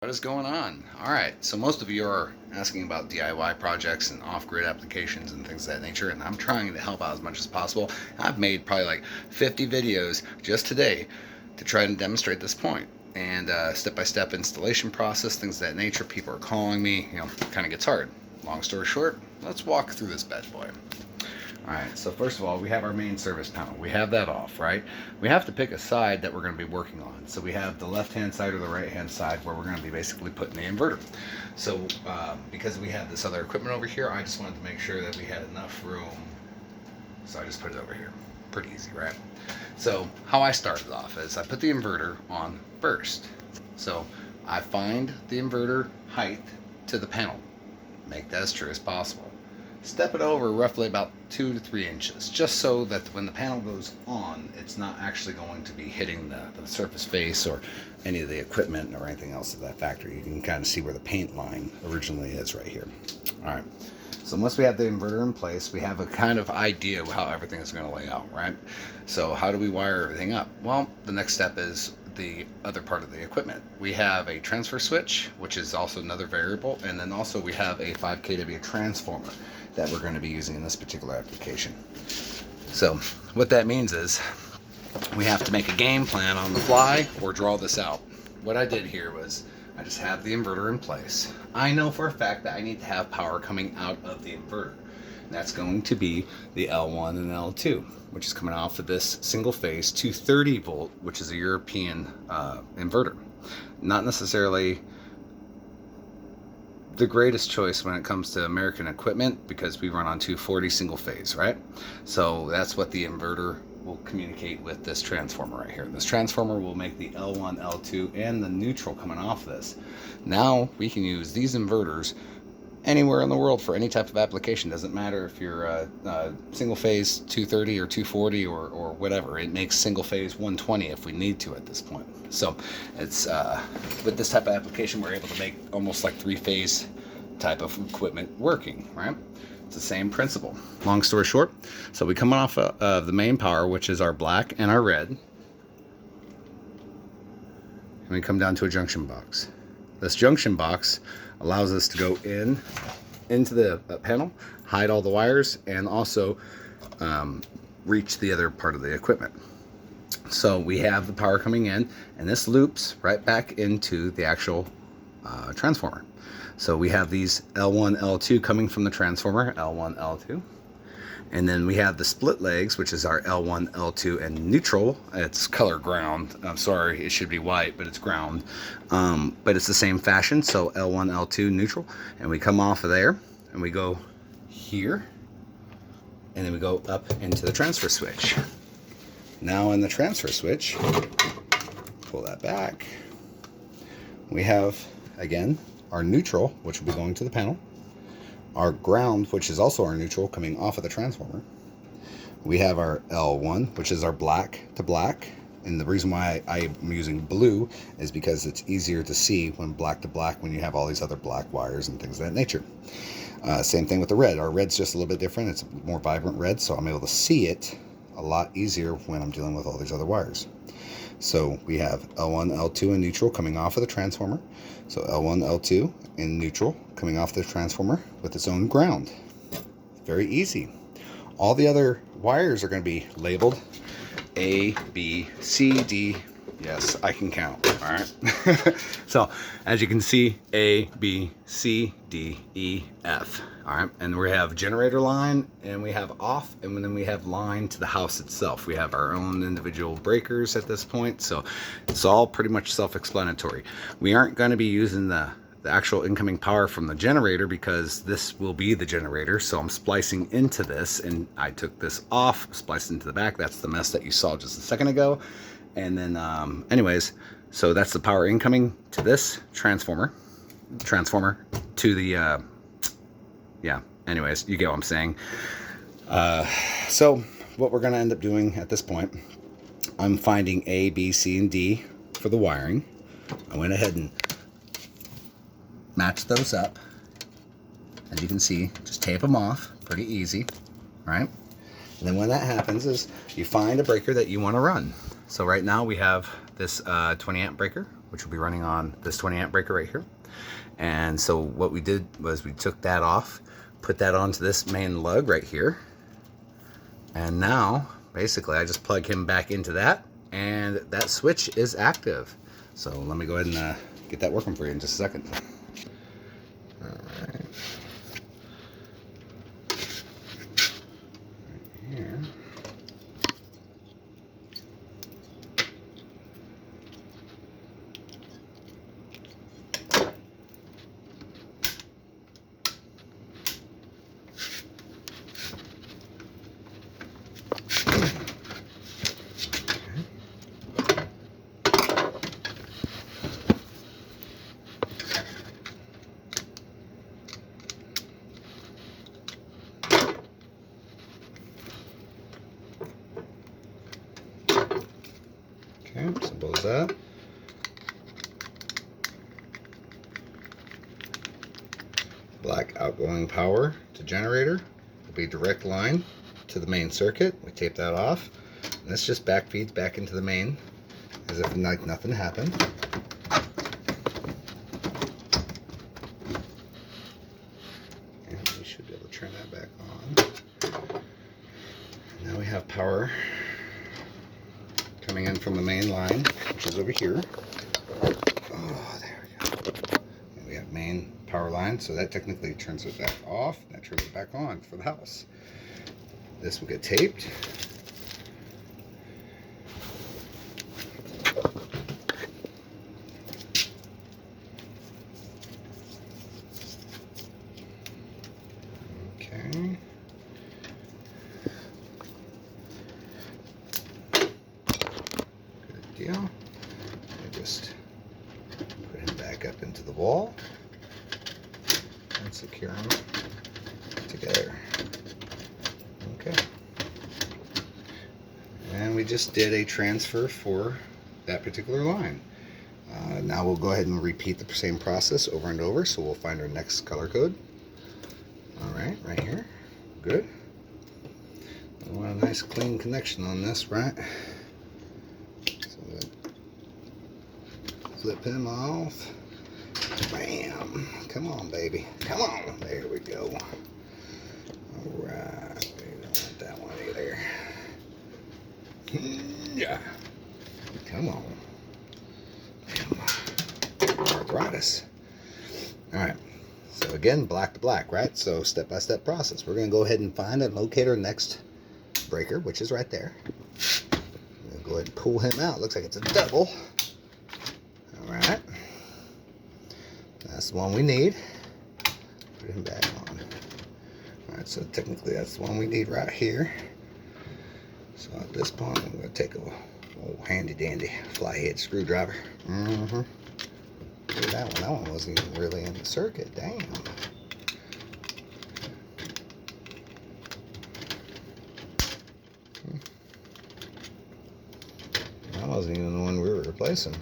What is going on? All right, so most of you are asking about DIY projects and off-grid applications and things of that nature, and I'm trying to help out as much as possible. I've made probably like 50 videos just today to try and demonstrate this point. And step-by-step installation process, things of that nature. People are calling me, kind of gets hard. Long story short, let's walk through this bad boy. Alright, so first of all, we have our main service panel. We have that off, right? We have to pick a side that we're going to be working on. So we have the left-hand side or the right-hand side where we're going to be basically putting the inverter. So because we have this other equipment over here, I just wanted to make sure that we had enough room. So I just put it over here. Pretty easy, right? So how I started off is I put the inverter on first. So I find the inverter height to the panel. Make that as true as possible. Step it over roughly about 2 to 3 inches, just so that when the panel goes on, it's not actually going to be hitting the surface face or any of the equipment or anything else of that factory. You can kind of see where the paint line originally is right here. All right, so once we have the inverter in place, we have a kind of idea of how everything is going to lay out, right? So how do we wire everything up? Well, the next step is the other part of the equipment. We have a transfer switch, which is also another variable, and then also we have a 5 kW transformer that we're going to be using in this particular application. So what that means is we have to make a game plan on the fly or draw this out. What I did here was I just have the inverter in place. I know for a fact that I need to have power coming out of the inverter. That's going to be the L1 and L2, which is coming off of this single phase 230 volt, which is a European inverter. Not necessarily the greatest choice when it comes to American equipment, because we run on 240 single phase, right? So that's what the inverter will communicate with this transformer right here. This transformer will make the L1, L2, and the neutral coming off this. Now we can use these inverters anywhere in the world for any type of application. Doesn't matter if you're a single phase 230 or 240 or whatever. It makes single phase 120 if we need to at this point. So it's with this type of application, we're able to make almost like 3-phase type of equipment working, right? It's the same principle. Long story short, so we come off of the main power, which is our black and our red, and we come down to a junction box. This junction box allows us to go into the panel, hide all the wires, and also reach the other part of the equipment. So we have the power coming in, and this loops right back into the actual transformer. So we have these L1, L2 coming from the transformer, L1, L2. And then we have the split legs, which is our L1, L2, and neutral. It's color ground. I'm sorry, it should be white, but it's ground. But it's the same fashion, so L1, L2, neutral. And we come off of there, and we go here, and then we go up into the transfer switch. Now in the transfer switch, pull that back, we have, again, our neutral, which will be going to the panel. Our ground, which is also our neutral, coming off of the transformer. We have our L1, which is our black to black. And the reason why I'm using blue is because it's easier to see when black to black when you have all these other black wires and things of that nature. Same thing with the red. Our red's just a little bit different. It's a more vibrant red, so I'm able to see it a lot easier when I'm dealing with all these other wires. So we have L1, L2, and neutral coming off of the transformer. So L1, L2, and neutral coming off the transformer with its own ground. Very easy. All the other wires are going to be labeled A, B, C, D. Yes, I can count. All right. So as you can see, A, B, C, D, E, F. All right. And we have generator line, and we have off, and then we have line to the house itself. We have our own individual breakers at this point. So it's all pretty much self-explanatory. We aren't going to be using the actual incoming power from the generator, because this will be the generator. So I'm splicing into this, and I took this off, spliced into the back. That's the mess that you saw just a second ago. And then anyways, so that's the power incoming to this transformer to the yeah, anyways, you get what I'm saying. So what we're going to end up doing at this point, I'm finding A, B, C, and D for the wiring. I went ahead and matched those up. As you can see, just tape them off, pretty easy, right? And then when that happens is you find a breaker that you want to run. So right now we have this 20 amp breaker, which will be running on this 20 amp breaker right here. And so what we did was we took that off, put that onto this main lug right here. And now, basically, I just plug him back into that, and that switch is active. So let me go ahead and get that working for you in just a second. All right. Right here. Okay, simple as that. Black outgoing power to generator will be direct line to the main circuit. We tape that off, and this just back feeds back into the main as if like nothing happened. And we should be able to turn that back on. Now we have power coming in from the main line, which is over here. Oh, there we go. And we have main power line, so that technically turns it back off, and that turns it back on for the house. This will get taped. Okay. Good deal. I just put him back up into the wall and secure them together. Okay. And we just did a transfer for that particular line. Now we'll go ahead and repeat the same process over and over, so we'll find our next color code. Alright, right here. Good. We want a nice clean connection on this, right? So we'll flip him off. Bam! Come on, baby. Come on! There we go. Alright. We don't want that one either. Yeah. Come on. Come on. Arthritis. Alright. So again, black to black, right? So step-by-step process. We're going to go ahead and find and locate our next breaker, which is right there. I'm going to go ahead and pull him out. Looks like it's a double. Alright. That's the one we need. Put him back on. Alright, so technically that's the one we need right here. So at this point, I'm going to take a old handy-dandy fly-head screwdriver. Mm-hmm. Look at that one. That one wasn't even really in the circuit. Damn. That wasn't even the one we were replacing.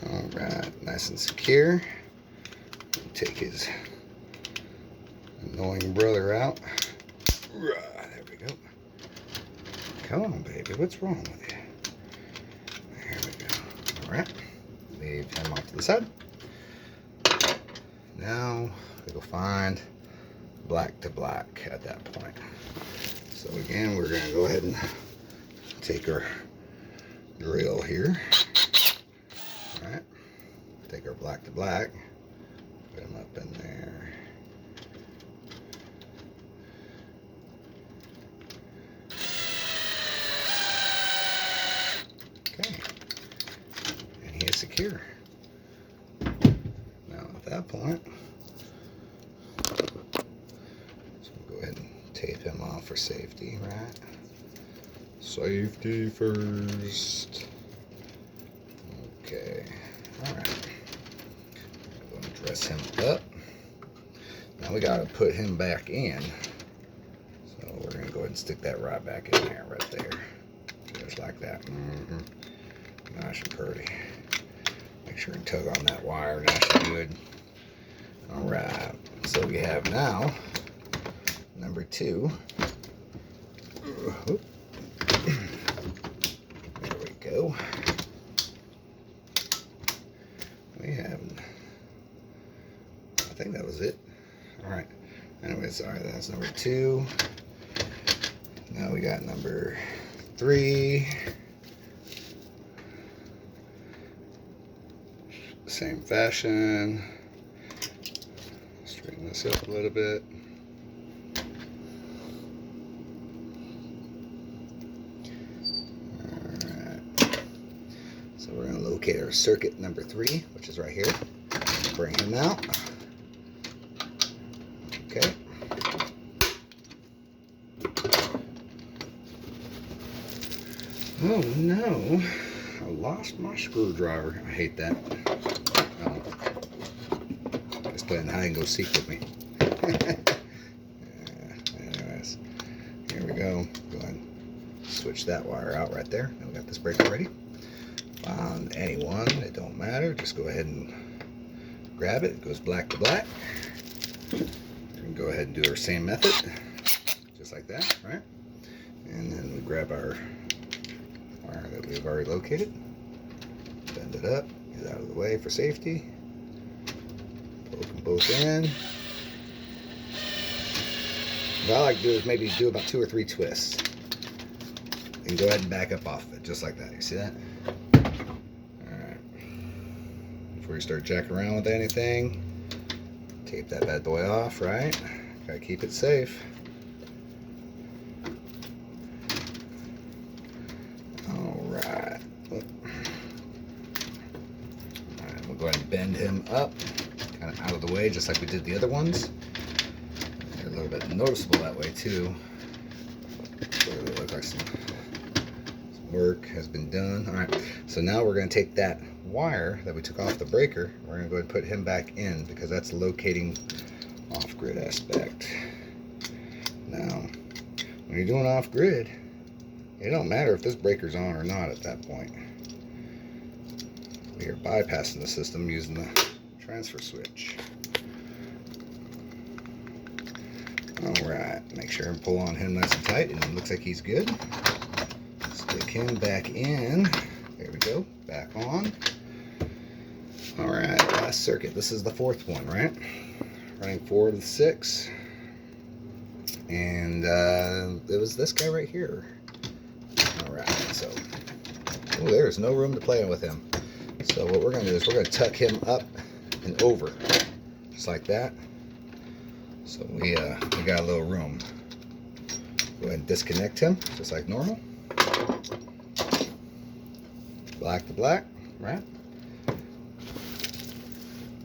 Alright, nice and secure. Take his annoying brother out. There we go. Come on, baby. What's wrong with you? There we go. Alright. Leave him off to the side. Now we go find black to black at that point. So again, we're going to go ahead and take our drill here. Alright. Take our black to black. Put him up in there. Okay. And he is secure. Now at that point, so we'll go ahead and tape him off for safety, right? Safety first. Okay. Alright. I'm going to dress him up. Now we got to put him back in. So we're going to go ahead and stick that right back in there, right there. Just like that. Nice and pretty. Make sure and tug on that wire nice and good. Alright. So we have now number 2. There we go. We have, I think that was it. All right. Anyways, all right, that's number 2. Now we got number 3. Same fashion. Straighten this up a little bit. Alright. So we're going to locate our circuit number 3, which is right here. Bring him out. Okay. Oh no, I lost my screwdriver. I hate that. It's playing hide and go seek with me. Anyways, here we go. Go ahead and switch that wire out right there. Now we got this breaker ready. On any one, it don't matter. Just go ahead and grab it. It goes black to black. We can go ahead and do our same method, just like that, right? And then we grab our wire that we've already located, bend it up, get out of the way for safety, poke them both in. What I like to do is maybe do about 2 or 3 twists, and go ahead and back up off of it, just like that. You see that? Alright. Before you start jacking around with anything, tape that bad boy off, right? Gotta keep it safe. Alright. Alright, we'll go ahead and bend him up, kind of out of the way, just like we did the other ones. They're a little bit noticeable that way too. Really look like some work has been done. Alright, so now we're going to take that wire that we took off the breaker, we're going to go ahead and put him back in, because that's locating off-grid aspect. Now, when you're doing off-grid, it don't matter if this breaker's on or not at that point. We are bypassing the system using the transfer switch. Alright, make sure and pull on him nice and tight, and it looks like he's good. Stick him back in. There we go, back on. Alright, last circuit. This is the 4th one, right? Running 4 to the 6. And it was this guy right here. Alright, so there's no room to play with him. So what we're going to do is we're going to tuck him up and over, just like that. So we got a little room. Go ahead and disconnect him, just like normal. Black to black, right?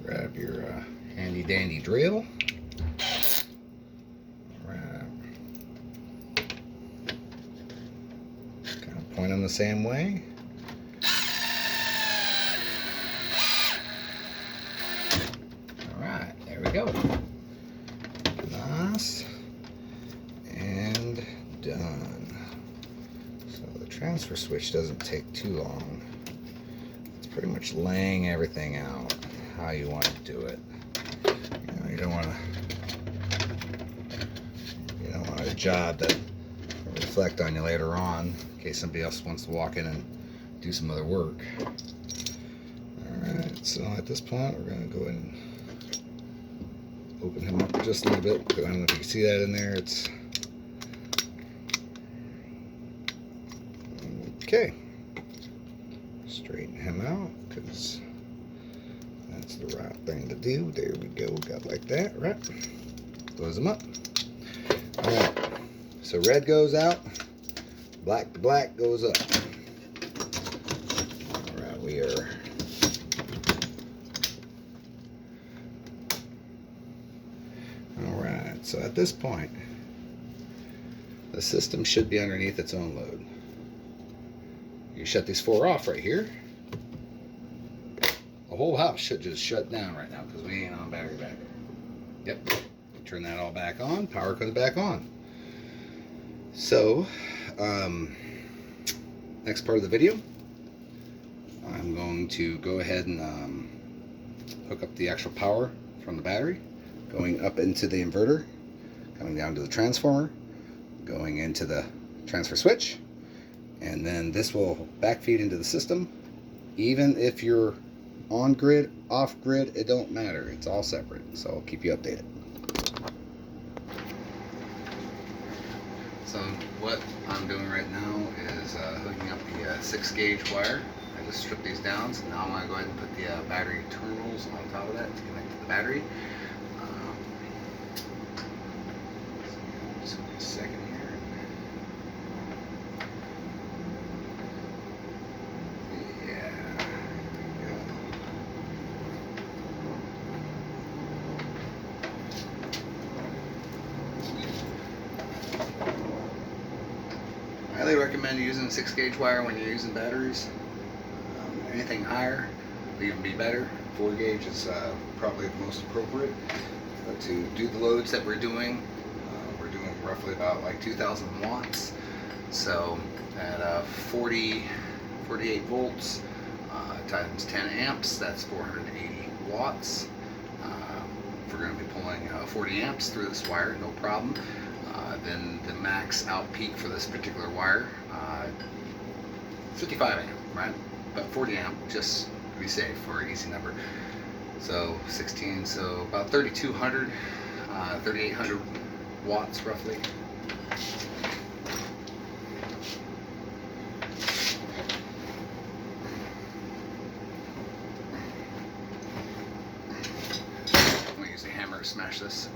Grab your handy dandy drill. Right. Kind of point them the same way. Alright, there we go. Nice. And done. So the transfer switch doesn't take too long. It's pretty much laying everything out how you want to do it. You don't want a job that will reflect on you later on in case somebody else wants to walk in and do some other work. Alright, so at this point we're going to go ahead and open him up just a little bit, because I don't know if you can see that in there. It's okay. Straighten him out, because that's the right thing to do. There we go. Got like that, right? Close them up. Alright. So red goes out, black to black goes up. Alright, we are alright, so at this point the system should be underneath its own load. You shut these 4 off right here, the whole house should just shut down right now because we ain't on battery backup. Yep. Turn that all back on, power comes back on. So, next part of the video, I'm going to go ahead and hook up the actual power from the battery, going up into the inverter, coming down to the transformer, going into the transfer switch, and then this will backfeed into the system. Even if you're on grid, off grid, it don't matter. It's all separate, so I'll keep you updated. So what I'm doing right now is hooking up the 6 gauge wire. I just stripped these down, so now I'm going to go ahead and put the battery terminals on top of that to connect to the battery. Just give me a second here. Yeah. I highly recommend using 6 gauge wire when you're using batteries. Anything higher will even be better. 4 gauge is probably the most appropriate. But to do the loads that we're doing roughly about like 2,000 watts. So at 48 volts times 10 amps, that's 480 watts. If we're going to be pulling 40 amps through this wire, no problem. Then the max out peak for this particular wire, 55 amp, right? But 40 amp, just to be safe, for an easy number. So 16, so about 3,200, 3,800 watts roughly. I'm going to use a hammer to smash this.